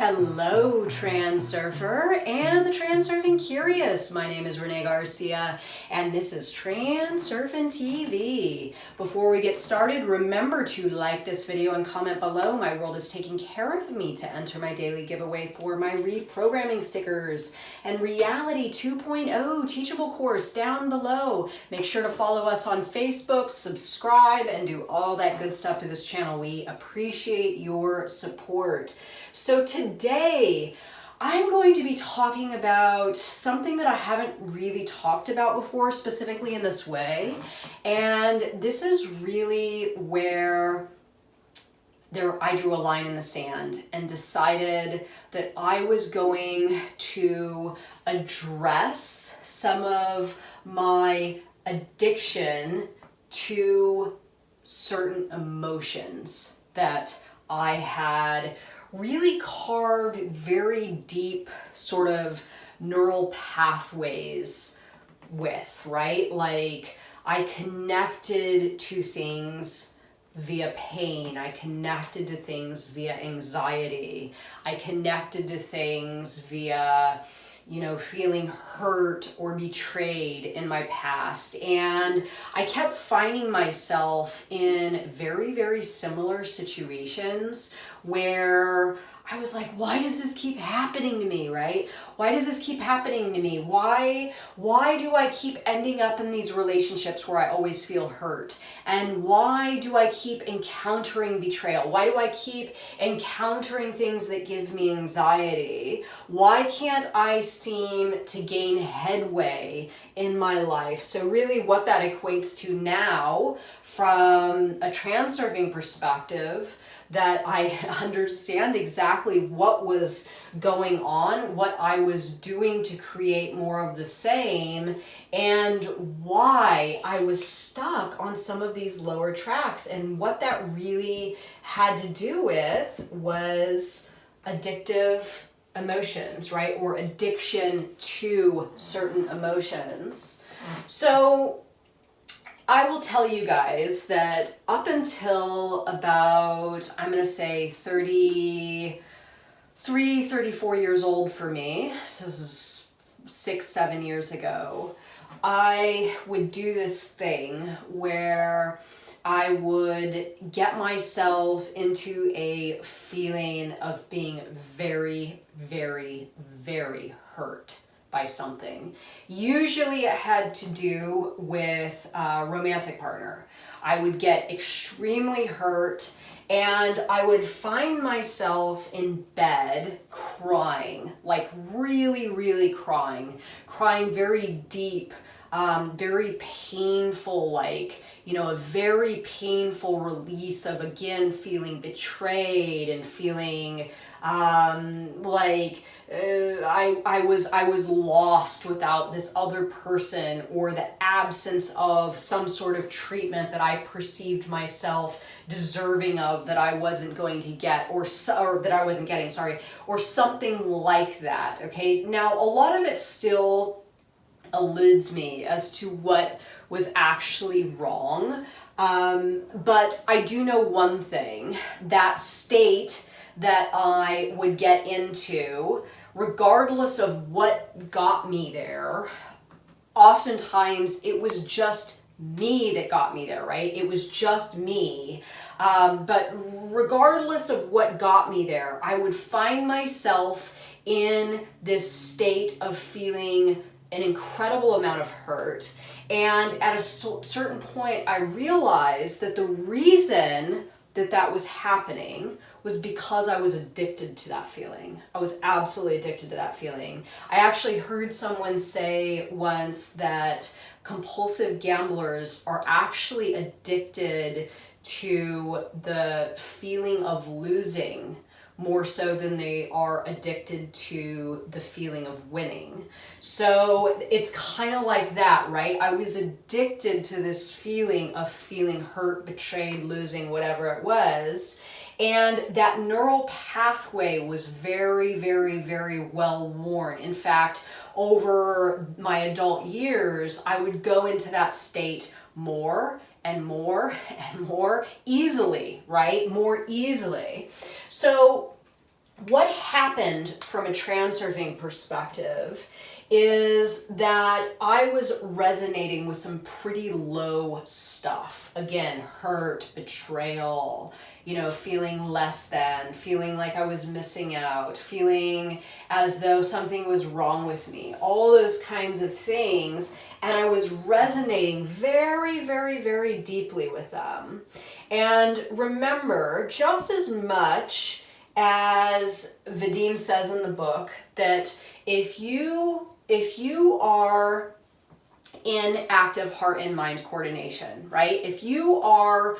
Hello, Transurfer and the Transurfing Curious. My name is Renee Garcia, and this is TransurfingTV. Before we get started, remember to like this video and comment below. My world is taking care of me to enter my daily giveaway for my reprogramming stickers and Reality 2.0 teachable course down below. Make sure to follow us on Facebook, subscribe, and do all that good stuff to this channel. We appreciate your support. So today, I'm going to be talking about something that I haven't really talked about before, specifically in this way. And this is really where I drew a line in the sand and decided that I was going to address some of my addiction to certain emotions that I had really carved very deep sort of neural pathways with, right? Like I connected to things via pain. I connected to things via anxiety. I connected to things via, feeling hurt or betrayed in my past. And I kept finding myself in very, very similar situations where I was like, why does this keep happening to me, right? Why does this keep happening to me? Why do I keep ending up in these relationships where I always feel hurt? And why do I keep encountering betrayal? Why do I keep encountering things that give me anxiety? Why can't I seem to gain headway in my life? So really what that equates to now from a transurfing perspective, that I understand exactly what was going on, what I was doing to create more of the same, and why I was stuck on some of these lower tracks. And what that really had to do with was addictive emotions, right? Or addiction to certain emotions. So I will tell you guys that up until about, I'm going to say 33, 34 years old for me, so this is 6-7 years ago, I would do this thing where I would get myself into a feeling of being very, very, very hurt by something. Usually it had to do with a romantic partner. I would get extremely hurt and I would find myself in bed crying, like really, really crying very deep, very painful, like, a very painful release of, again, feeling betrayed and feeling like I was lost without this other person, or the absence of some sort of treatment that I perceived myself deserving of that I wasn't going to get, or that I wasn't getting, or something like that. Okay, now a lot of it still eludes me as to what was actually wrong, but I do know one thing: that state that I would get into, regardless of what got me there, oftentimes it was just me that got me there, right? It was just me. But regardless of what got me there, I would find myself in this state of feeling an incredible amount of hurt. And at a certain point, I realized that the reason that was happening was because I was addicted to that feeling. I was absolutely addicted to that feeling. I actually heard someone say once that compulsive gamblers are actually addicted to the feeling of losing more so than they are addicted to the feeling of winning. So it's kind of like that, right? I was addicted to this feeling of feeling hurt, betrayed, losing, whatever it was. And that neural pathway was very, very, very well worn. In fact, over my adult years, I would go into that state more and more and more easily, right? More easily. So what happened from a transurfing perspective is that I was resonating with some pretty low stuff. Again, hurt, betrayal, feeling less than, feeling like I was missing out, feeling as though something was wrong with me, all those kinds of things. And I was resonating very, very, very deeply with them. And remember, just as much as Vadim says in the book, that if you are in active heart and mind coordination, right? If you are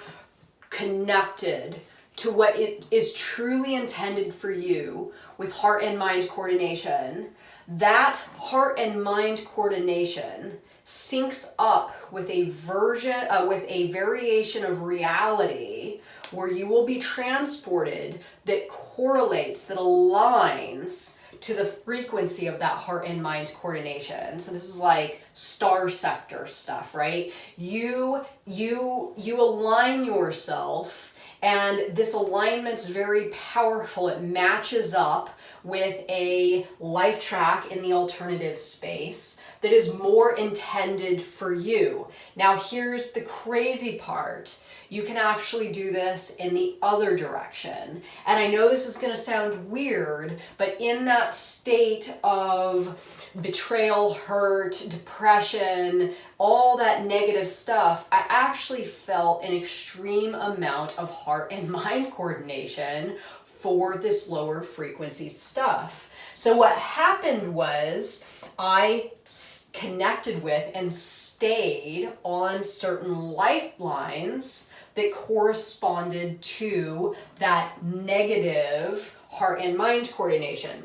connected to what it is truly intended for you with heart and mind coordination, that heart and mind coordination syncs up with a variation of reality where you will be transported that correlates, that aligns to the frequency of that heart and mind coordination. So this is like star sector stuff, right? You align yourself, and this alignment's very powerful. It matches up with a life track in the alternative space that is more intended for you. Now here's the crazy part. You can actually do this in the other direction. And I know this is going to sound weird, but in that state of betrayal, hurt, depression, all that negative stuff, I actually felt an extreme amount of heart and mind coordination for this lower frequency stuff. So what happened was I connected with and stayed on certain lifelines that corresponded to that negative heart and mind coordination.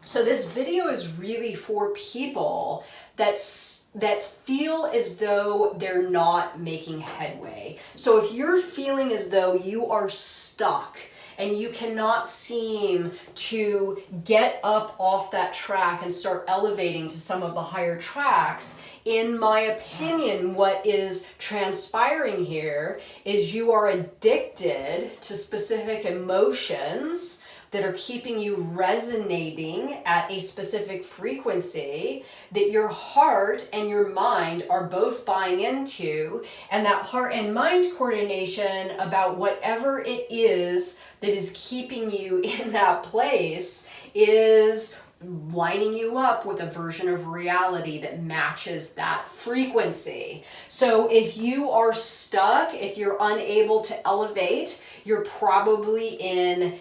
So this video is really for people that feel as though they're not making headway. So if you're feeling as though you are stuck and you cannot seem to get up off that track and start elevating to some of the higher tracks, in my opinion, what is transpiring here is you are addicted to specific emotions that are keeping you resonating at a specific frequency that your heart and your mind are both buying into, and that heart and mind coordination about whatever it is that is keeping you in that place is lining you up with a version of reality that matches that frequency. So if you are stuck, if you're unable to elevate, you're probably in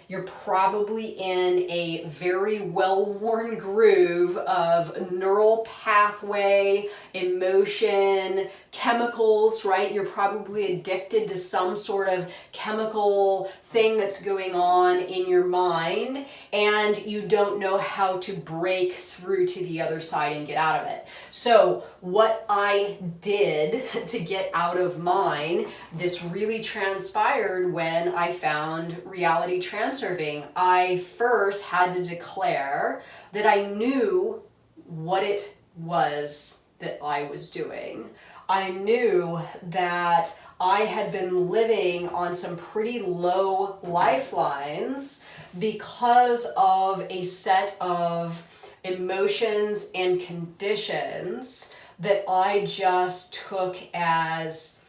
a very well-worn groove of neural pathway, emotion, chemicals, right? You're probably addicted to some sort of chemical thing that's going on in your mind, and you don't know how to break through to the other side and get out of it. So what I did to get out of mine, this really transpired when I found Reality Transurfing. I first had to declare that I knew what it was that I was doing. I knew that I had been living on some pretty low lifelines because of a set of emotions and conditions that I just took as,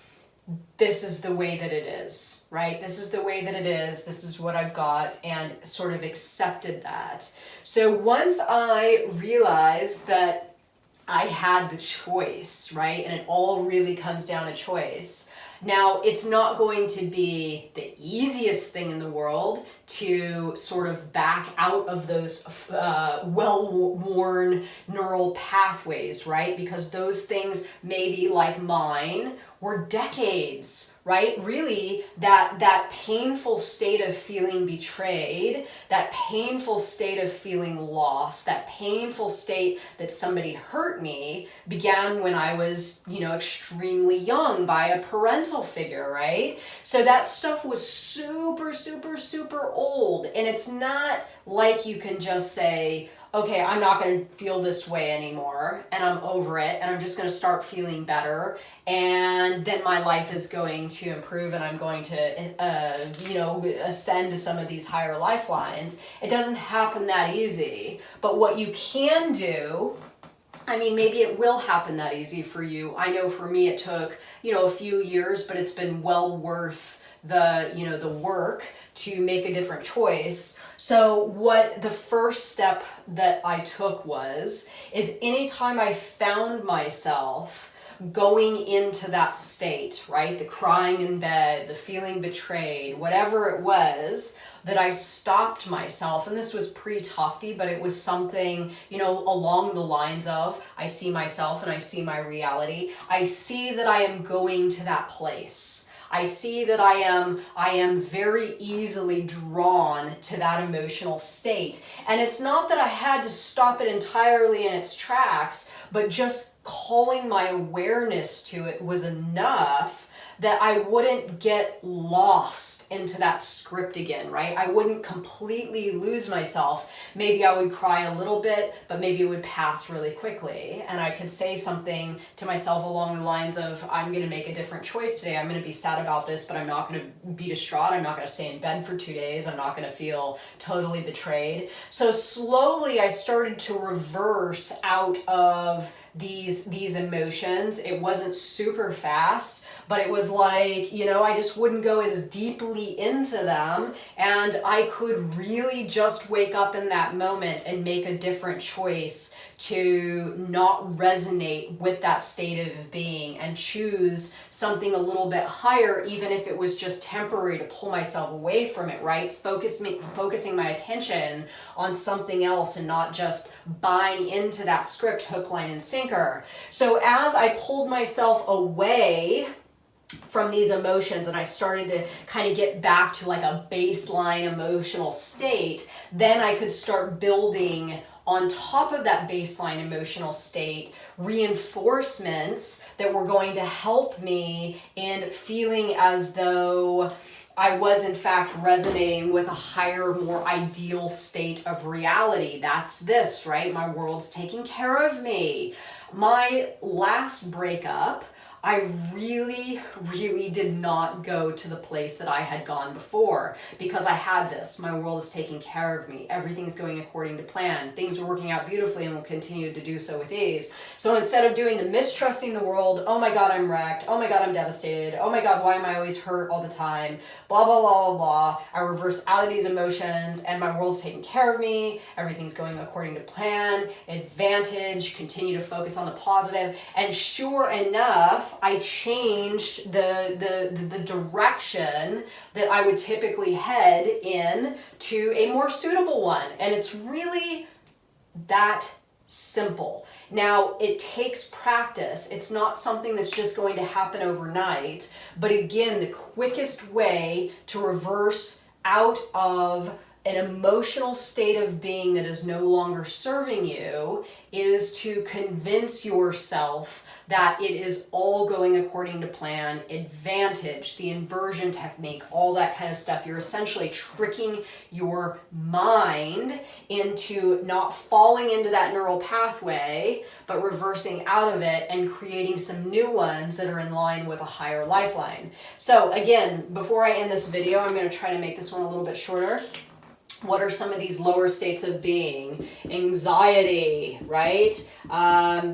this is the way that it is, right? This is the way that it is. This is what I've got, and sort of accepted that. So once I realized that I had the choice, right? And it all really comes down to choice. Now, it's not going to be the easiest thing in the world to sort of back out of those well-worn neural pathways, right? Because those things, maybe like mine, were decades, right? Really, that painful state of feeling betrayed, that painful state of feeling lost, that painful state that somebody hurt me began when I was, extremely young by a parental figure, right? So that stuff was super, super, super old. And it's not like you can just say, okay, I'm not going to feel this way anymore, and I'm over it, and I'm just going to start feeling better, and then my life is going to improve, and I'm going to, ascend to some of these higher lifelines. It doesn't happen that easy, but what you can do, I mean, maybe it will happen that easy for you. I know for me it took, a few years, but it's been well worth the work to make a different choice. So what the first step that I took is anytime I found myself going into that state, right? The crying in bed, the feeling betrayed, whatever it was, that I stopped myself. And this was pre-Tufty, but it was something, along the lines of, I see myself and I see my reality. I see that I am going to that place. I see that I am very easily drawn to that emotional state. And it's not that I had to stop it entirely in its tracks, but just calling my awareness to it was enough that I wouldn't get lost into that script again, right? I wouldn't completely lose myself. Maybe I would cry a little bit, but maybe it would pass really quickly. And I could say something to myself along the lines of, I'm going to make a different choice today. I'm going to be sad about this, but I'm not going to be distraught. I'm not going to stay in bed for 2 days. I'm not going to feel totally betrayed. So slowly I started to reverse out of these emotions. It wasn't super fast, but it was like, I just wouldn't go as deeply into them, and I could really just wake up in that moment and make a different choice to not resonate with that state of being and choose something a little bit higher, even if it was just temporary, to pull myself away from it, right? Focusing my attention on something else and not just buying into that script hook, line, and sinker. So as I pulled myself away from these emotions and I started to kind of get back to like a baseline emotional state, then I could start building on top of that baseline emotional state reinforcements that were going to help me in feeling as though I was in fact resonating with a higher, more ideal state of reality. That's this, right? My world's taking care of me. My last breakup, I really, really did not go to the place that I had gone before because I had this. My world is taking care of me. Everything's going according to plan. Things are working out beautifully and will continue to do so with ease. So instead of doing the mistrusting the world, oh my God, I'm wrecked. Oh my God, I'm devastated. Oh my God, why am I always hurt all the time? Blah, blah, blah, blah, blah. I reverse out of these emotions and my world's taking care of me. Everything's going according to plan. Advantage. Continue to focus on the positive. And sure enough, I changed the direction that I would typically head in to a more suitable one. And it's really that simple. Now, it takes practice. It's not something that's just going to happen overnight. But again, the quickest way to reverse out of an emotional state of being that is no longer serving you is to convince yourself that it is all going according to plan. Advantage, the inversion technique, all that kind of stuff. You're essentially tricking your mind into not falling into that neural pathway, but reversing out of it and creating some new ones that are in line with a higher lifeline. So again, before I end this video, I'm going to try to make this one a little bit shorter. What are some of these lower states of being? Anxiety, right?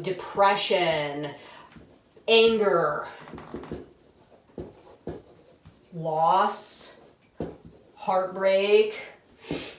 Depression, anger, loss, heartbreak,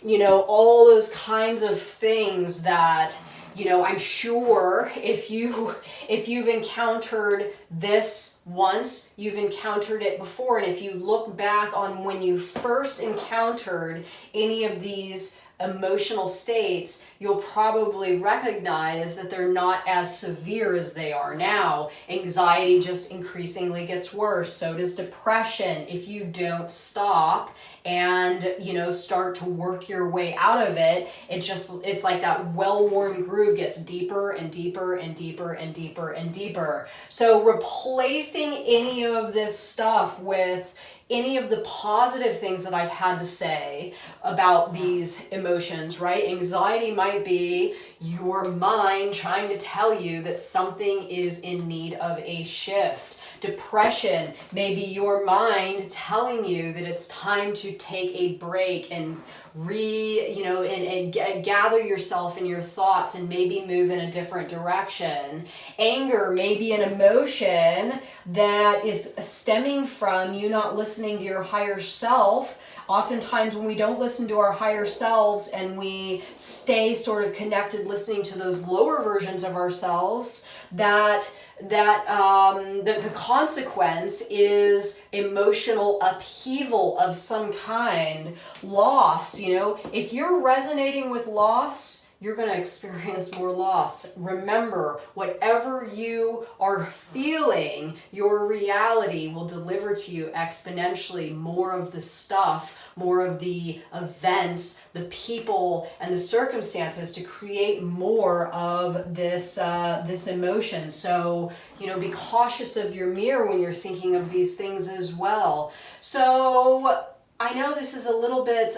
all those kinds of things that, I'm sure if you've encountered this once, you've encountered it before. And if you look back on when you first encountered any of these emotional states, you'll probably recognize that they're not as severe as they are now. Anxiety just increasingly gets worse. So does depression. If you don't stop and, start to work your way out of it, it's like that well-worn groove gets deeper and deeper and deeper and deeper and deeper. So replacing any of this stuff with any of the positive things that I've had to say about these emotions, right? Anxiety might be your mind trying to tell you that something is in need of a shift. Depression may be your mind telling you that it's time to take a break and gather yourself in your thoughts and maybe move in a different direction. Anger may be an emotion that is stemming from you not listening to your higher self. Oftentimes when we don't listen to our higher selves and we stay sort of connected listening to those lower versions of ourselves, the consequence is emotional upheaval of some kind, loss. If you're resonating with loss, you're going to experience more loss. Remember, whatever you are feeling, your reality will deliver to you exponentially more of the stuff, more of the events, the people, and the circumstances to create more of this emotion. So, be cautious of your mirror when you're thinking of these things as well. So, I know this is a little bit...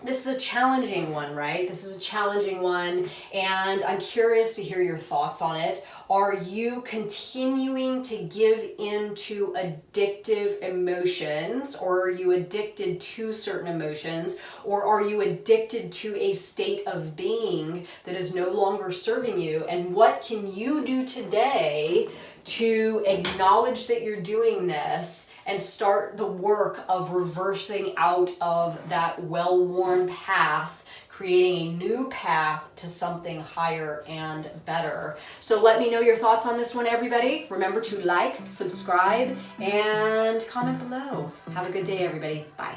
this is a challenging one, right? This is a challenging one, and I'm curious to hear your thoughts on it. Are you continuing to give into addictive emotions, or are you addicted to certain emotions, or are you addicted to a state of being that is no longer serving you? And what can you do today to acknowledge that you're doing this and start the work of reversing out of that well-worn path, creating a new path to something higher and better? So let me know your thoughts on this one, everybody. Remember to like, subscribe, and comment below. Have a good day, everybody. Bye.